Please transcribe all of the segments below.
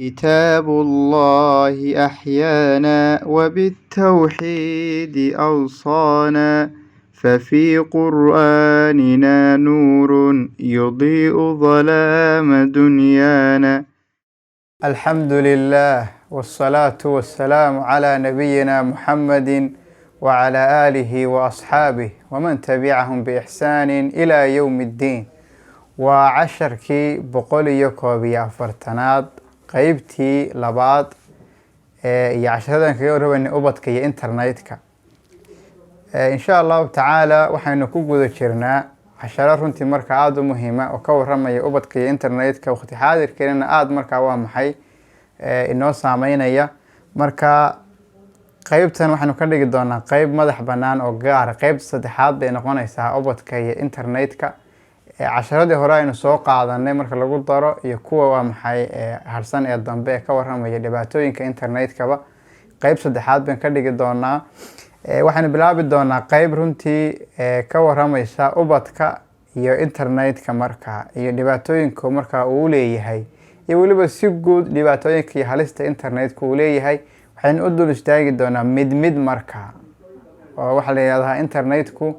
كتاب الله أحيانا وبالتوحيد أوصانا ففي قرآننا نور يضيء ظلام دنيانا. الحمد لله والصلاة والسلام على نبينا محمد وعلى آله وأصحابه ومن تبعهم بإحسان إلى يوم الدين. وعشركي بقولي كوبي أفرتناد qaybtii labaad iyo casharadan kaga warrabaynay ubadka iyo internetka. insha allahu tacaala waxaynu ku guda jirnaa casharo runtii marka aada u muhiima oo ka warramaya ubadka iyo internetka waqti xaadirkeena aada markaa waa maxay inoo saameynaya. marka qaybtan waxaynu ka dhigi doonaa qayb madax bannaan oo gaara. qaybta saddexaad bay noqonaysaa ubadka iyo internetka. casharadii hore aynu soo qaadanay marka lagu daro iyo kuwa waa maxay harsan ee dambe ee ka warramaya dhibaatooyinka internetkaba qayb saddexaad baan ka dhigi doonaa. waxaynu bilaabi doonaa qayb runtii ka warramaysa ubadka iyo internetka markaa iyo dhibaatooyinka markaa uu leeyahay iyo weliba si guud dhibaatooyinka iyo halista internetka uu leeyahay. waxaynu u dul istaagi doonaa mid mid markaa oo waxaa la yidhahdaa internetku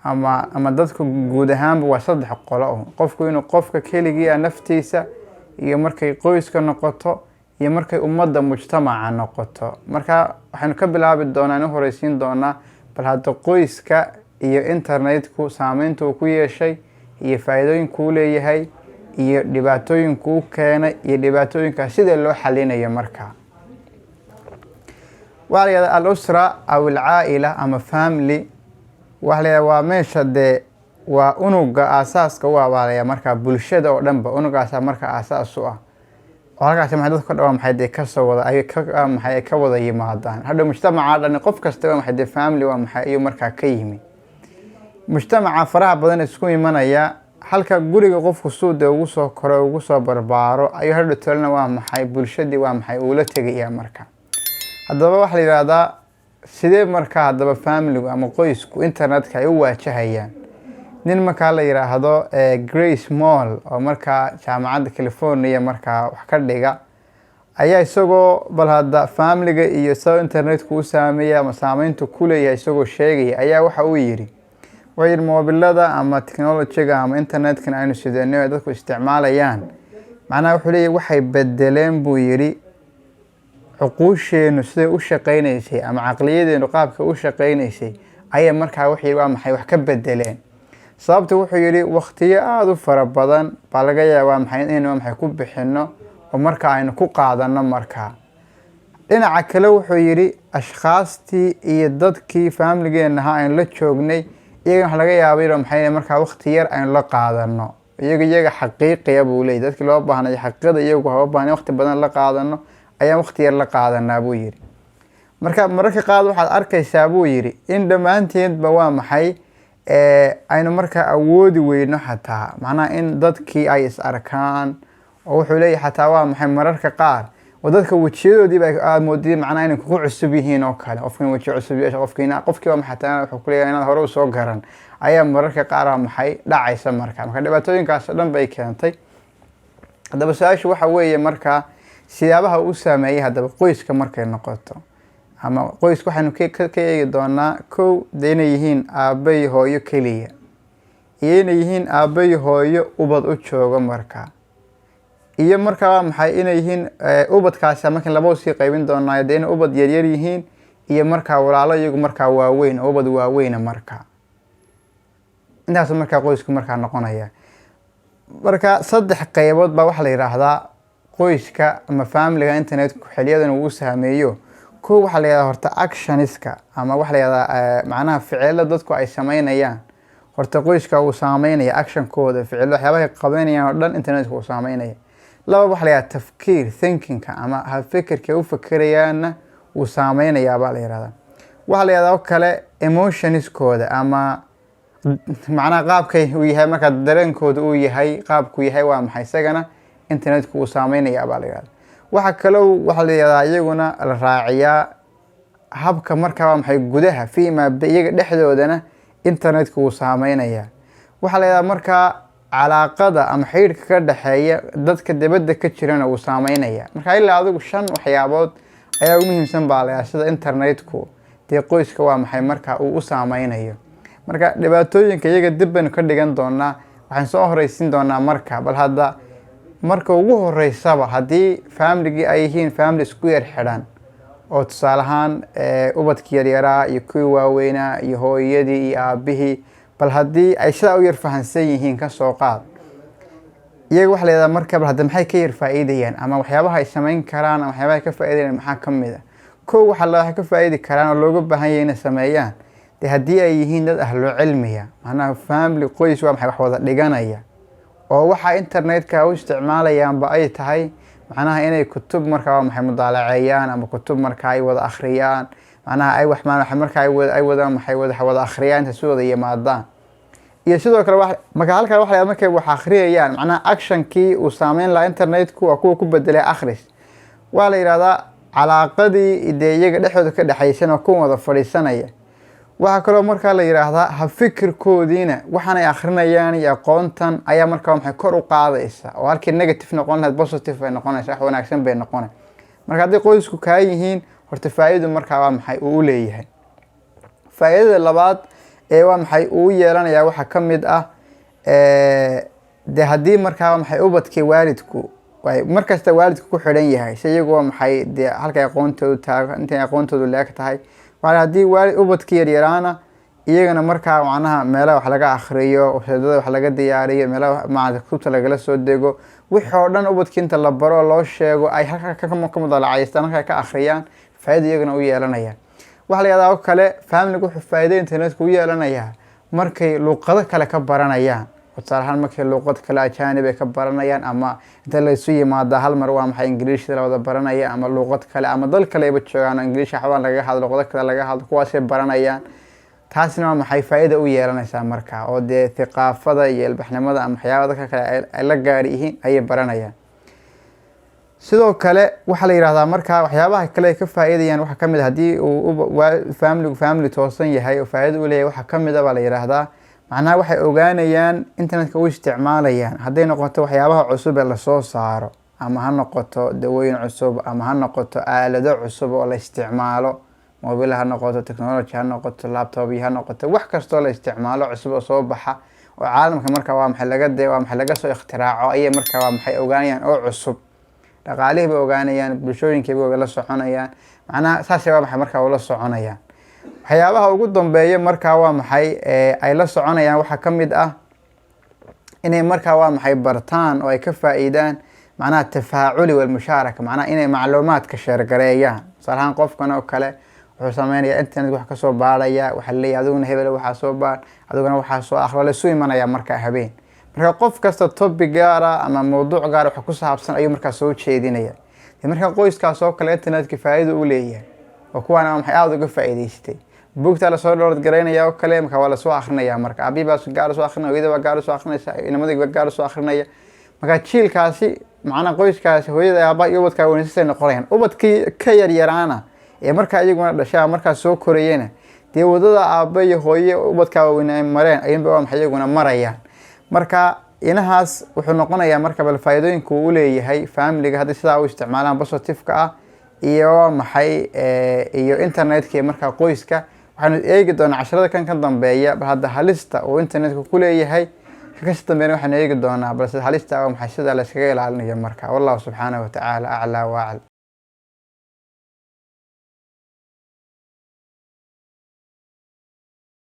ama dadku guud ahaanba waa saddex qolo. qofku inuu qofka keligii naftiisa iyo markay qoyska noqoto iyo markay ummadda mujtamaca noqoto. marka waxaynu ka bilaabi doonaa in horeysiin doonaa bal hadda qoyska iyo internetku saameynta uu ku yeeshay iyo faa'iidooyinka uu leeyahay iyo dhibaatooyinka uu keenay iyo dhibaatooyinka sida loo xalinayo. markaa waxaa la yidhahdaa al-usra aw al-caa'ila ama family. waxa la yidhahdaa waa meesha dee waa unuga aasaaska u abaalaya markaa bulshada oo dhanba unugaasaa markaa aasaas u ah oo halkaasi maxay dadka dhawaa maxay dee kasoo wada ay ka wada yimaadaan. hadhow mujtamaca dhan qof kasta waa maxay dee family waa maxay ayuu markaa ka yimi. mujtamaca faraha badan isku imanaya halka guriga qofku suu dee ugu soo koro ugu soo barbaaro ayuu hadhow talina waa maxay bulshadii waa maxay uu la tegaya. marka haddaba waxaa la yidhahdaa sidee markaa haddaba familigu ama qoysku internetka ay u waajahayaan. nin markaa la yidhaahdo Grace Moll oo markaa jaamacadda California markaa wax ka dhiga ayaa isagoo bal hadda familiga iyo soo internetku u saameeya ama saameyntu ku leeyahay isagoo sheegaya ayaa waxa uu yidhi wayr mobilada ama technology-ga ama internetkan aynu sideenay dadku isticmaalayaan macnaha wuxuu leeyahay waxay bedeleen buu yidhi xuquuqeenu siday u shaqeynaysay ama caqliyadeenu qaabka u shaqeynaysay ayay markaa wixii waa maxay wax ka bedeleen. sababta wuxuu yidhi waqtiyo aada u fara badan baa laga yaabaa maxay inaynu maxay ku bixino oo markaa aynu ku qaadano. markaa dhinaca kale wuxuu yidhi ashkhaastii iyo dadkii familigeena ahaa aynu la joognay iyaga waxa laga yaabay maxay markaa waqti yar aynu la qaadano iyaga xaqiiqiya buu leeyahay dadkii loo baahnay xaqiiqada iyagu ha u baahnay waqti badan la qaadano ayaan waqti yar la qaadanaa buu yidhi. marka mararka qaad waxaad arkaysaa buu yidhi in dhammaanteedba waa maxay aynu markaa awoodi weyno xataa macnaha in dadkii ay is arkaan oo wuxuu leeyahay xataa waa maxay mararka qaar oo dadka wejiyadoodiiba aad moodiyay macnaha inay kugu cusub yihiin oo kale. qofkan weji cusub yeesha qofkii waa maxay xataa wuxuu ku leeyahay inaad hore u soo garan ayaa mararka qaar waa maxay dhacaysa. marka dhibaatooyinkaas oo dhan bay keentay. haddaba su-aashu waxa weeye markaa siyaabaha uu saameeyay haddaba qoyska markay noqoto ama qoyska waxaynu ka eegi doonaa kow dee inay yihiin aabba iyo hooyo keliya iyo inay yihiin aabba iyo hooyo ubad u joogo markaa iyo markaa waa maxay inay yihiin ubadkaasi markan laba usii qaybin doonaa dee inay ubad yaryar yihiin iyo markaa walaalo iyagu markaa waaweyn oo ubad waaweyna. markaa intaas markaa qoysku markaa noqonaya. marka saddex qaybood baa waxaa la yidhaahdaa qoyska ama familiga internetku xiliyadan uu saameeyo. kow waxaa la yidhahdaa horta actioniska ama waxaa la yidhahdaa macnaha ficilo dadku ay sameynayaan horta qoyska uu saameynaya actionkooda ficilo waxyaabaha ay qabanayaan oo dhan internetku uu saameynaya. laba waxaa la yidhahdaa tafkiir thinkingka ama habfikirka u fakerayaanna uu saameynayaa baa la yidhahdaa. waxaa la yidhahdaa oo kale emotionskooda ama macnaha qaabkay uu yahay markaa dareenkooda uu yahay qaabku yahay waa maxay isagana internetku uu saameynaya baa la yidhahdaa. waxa kale waxa la yidhahdaa iyaguna la raaciyaa habka markaa waa maxay gudaha fiima iyaga dhexdoodana internetku uu saameynaya. waxaa la yidhahdaa markaa calaaqada ama xiriirka ka dhexeeya dadka dibadda ka jirana uu saameynaya. Marka ilaa adigu 5 waxyaabood ayaa ugu muhiimsan baa la sida internetku dee qoyska waa maxay marka uu u saameynayo. Marka dhibaatooyinka iyaga dib baynu ka dhigan doonaa, waxaan soo horeysin doonaa bal hadda marka ugu horeysaba haddii family ay yihiin family isku yar xidhan oo tusaale ahaan ubadkii yaryaraa iyo kuwii waaweynaa iyo hooyadii iyo aabihii, bal haddii ay sidaa u yar fahansan yihiin ka soo qaad, iyaga waxa la yidhahdaa marka bal hadda maxay ka yar faa'iidayaan ama waxyaabaha ay samayn karaan ama waxyaabaha ay ka faa'iidayaan maxaa ka mid ah. Kow waxay ka faa'iidi karaan oo looga baahan yahay inay sameeyaan dee haddii ay yihiin dad ahlu cilmiya, macnaha family qoys waa maxay wax wada dhiganaya oo waxa internetka u isticmaalayaanba ay tahay macnaha inay kutub markaa waa maxay mudaalaceeyaan ama kutub markaa ay wada akhriyaan, macnaha ay wax markaa ay wada akhriyaan inta soo wada yimaadaan. iyo sidoo kale marka halkaa waxa markay wax akhriyayaan macnaha actionkii uu saameyn lahaa internetku waa kuwa ku bedelay akhris. waa la yiraahdaa calaaqadii iyaga dhexdooda ka dhaxaysan oo ku wada fadhiisanaya. waxa kale oo markaa la yiraahdaa ha fikirkoodiina waxaan ay akhrinayaan iyo aqoontan ayaa markaa maxay kor u qaadaysa oo halkii negative noqon lahayd positive ay noqonaysaa, wax wanaagsan bay noqonaysaa. marka haddii qoysku ka yihiin horta faa'iido markaa waa maxay uu leeyahay. faa'iidada labaad waa maxay uu yeelanayaa waxa ka mid ah haddii markaa maxay ubadkii waalidku markasta waalidku ku xidhan yahay si iyagu waa maxay halkay aqoontoodu leeg tahay. haddii ubadkii yaryaraana iyagana markaa macnaha meelaha wax laga akhriyo, ujeedada wax laga diyaariyo, meelaha kutubta lagala soo dego, wixii oo dhan ubadkii inta la baro loo sheego ay halka ka mudalacaystaan halka ka akhriyaan, faa'iido iyagana u yeelanaya. waxa la yiraahdaa oo kale family wuxuu faa'iido internetka u yeelanayaa markay luqado kale ka baranayaan. tusaale ahaan markay luqad kale ajaanib ay ka baranayaan ama inta la isu yimaada hal mar waa maxay Ingiriis la wada baranaya ama luqad kale ama dal kale ay joogaan Ingiriis waxbaan laga hadlo, luqado kale laga hadlo, kuwaas ay baranayaan. taasina waa maxay faa'iido u yeelanaysaa markaa oo thaqaafada iyo ilbaxnimada ama waxyaabaha kale ay la gaar yihiin ay baranayaan. sidoo kale waxa la yiraahdaa markaa waxyaabaha kale ay ka faa'iidayaan waxa kamid haddii uu family toosan yahay oo faa'iido u leeyahay waxa kamid ah baa la yiraahdaa macnaha waxay ogaanayaan internetka u isticmaalayaan hadday noqoto waxyaabaha cusub ee la soo saaro ama ha noqoto dawooyin cusub ama ha noqoto aalado cusub oo la isticmaalo, mobile ha noqoto, technology ha noqoto, laptop ha noqoto, wax kastoo la isticmaalo cusub oo soo baxa oo caalamka markaa waa maxay laga soo ikhtiraacay ayay markaa waa maxay ogaanayaan oo cusub. dhaqaalihii bay ogaanayaan, bulshooyinkii bay la soconayaan, macnaha saasay waa maxay markaa ula soconayaan. waxyaabaha ugu dambeeya markaa waa maxay ay la soconayaan waxa ka mid ah inay markaa waa maxay bartaan oo ay ka faa'iidaan macnaha tafaaculi wal mushaaraka, macnaha inay macluumaadka share gareeyaan. tusaale ahaan qofkan oo kale wuxuu sameynayaa internet wax ka soo baaraya, waxa la leeyahay adiguna hebel waxa soo baar, adiguna waxa soo akhriyo la soo imanaya markaa habeen. marka qof kasta topic gaar ah ama mowduuc gaar ah wax ku saabsan ayuu markaa soo jeedinaya. marka qoyskaas oo kale internetka faa'iido u leeyahay oo kuwana maxay aad uga faa'iideystay. buugta la soo download gareynaya oo kale marka waa la soo akhrinaya, marka abibaas gaar soo akhrinaya, hooyada gaar soo akhrinaysa, inamadii gaar soo akhrinaya. marka jiilkaasi macna qoyskaasi hooyada aabba iyo ubadka wanaagsan noqonayaan. ubadkii ka yaryaraana ee marka iyaguna dhashaa marka soo korayeen wadada aabba iyo hooyo ubadka weynay mareen ayinba waa maxay iyaguna marayaan. marka inahaas wuxuu noqonayaa marka bal faa'iidooyinka uu leeyahay family haddii sidaa u isticmaalaan positive-ka ah iyo maxay iyo internetka marka qoyska. waxaan eegi doonaa casharada kan ka dambeeya bal hadda halista oo internetka ku leeyahay ka dambeeyna waxaan eegi doonaa bal halista oo maxay sida la iskaga ilaalinayo marka. wallahu subhanahu wa ta'ala a'la wa a'lam.